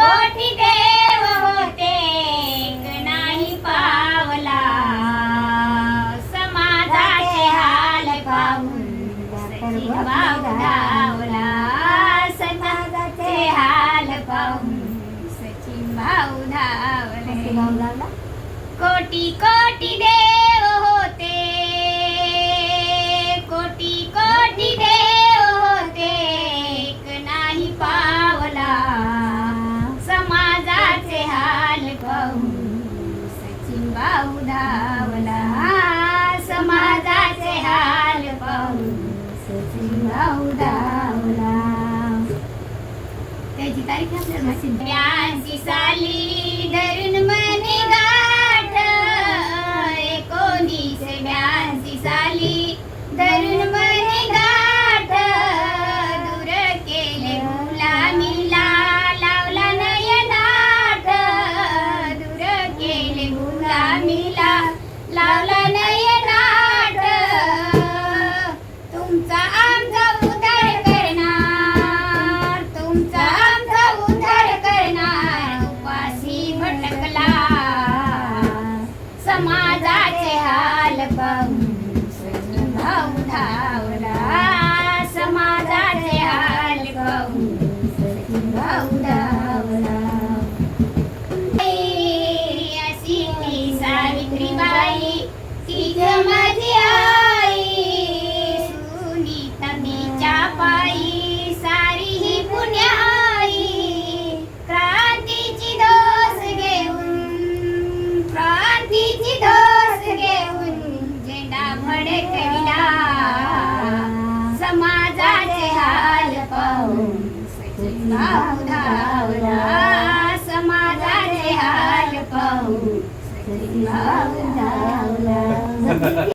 कोटी देव होते नाही पावला समाजाचे हाल पाहून सचिन भाऊ धावला समाजाचे हाल पाहून सचिन भाऊ धावले कोटी कोटी देव होते कोटी कोटी देव होते एक नाही पावला समाजाचे हाल पाहून सचिन भाऊ धावला समाजाचे हाल पाहून सचिन भाऊ धावला त्याची तारीख आपल्याला 82 साली धरून मनी गाठ 1982 साली धरून मनी गाठ दूर केले गुलामीला लावला नयनाट दूर केले गुलामीला लावला नयनाट तुमचा आमचा उद्धार करणार तुमचा आमचा उद्धार करणार उपाशी भटकला समाजाचे हाल पाहून सचिन भाऊ धावला समाजाचे हाल पाहून सचिन भाऊ धावला अशी ती सावित्रीबाई तीच माझी आई सुनीता तिच्या पायी सारी ही पुण्याई क्रांतीची दोस घेऊन क्रांतीची दोस घेऊन झेंडा फडकविला समाजाचे हाल पाहून सचिन भाऊ धावला समाजाचे हाल पाहून सचिन भाऊ धावला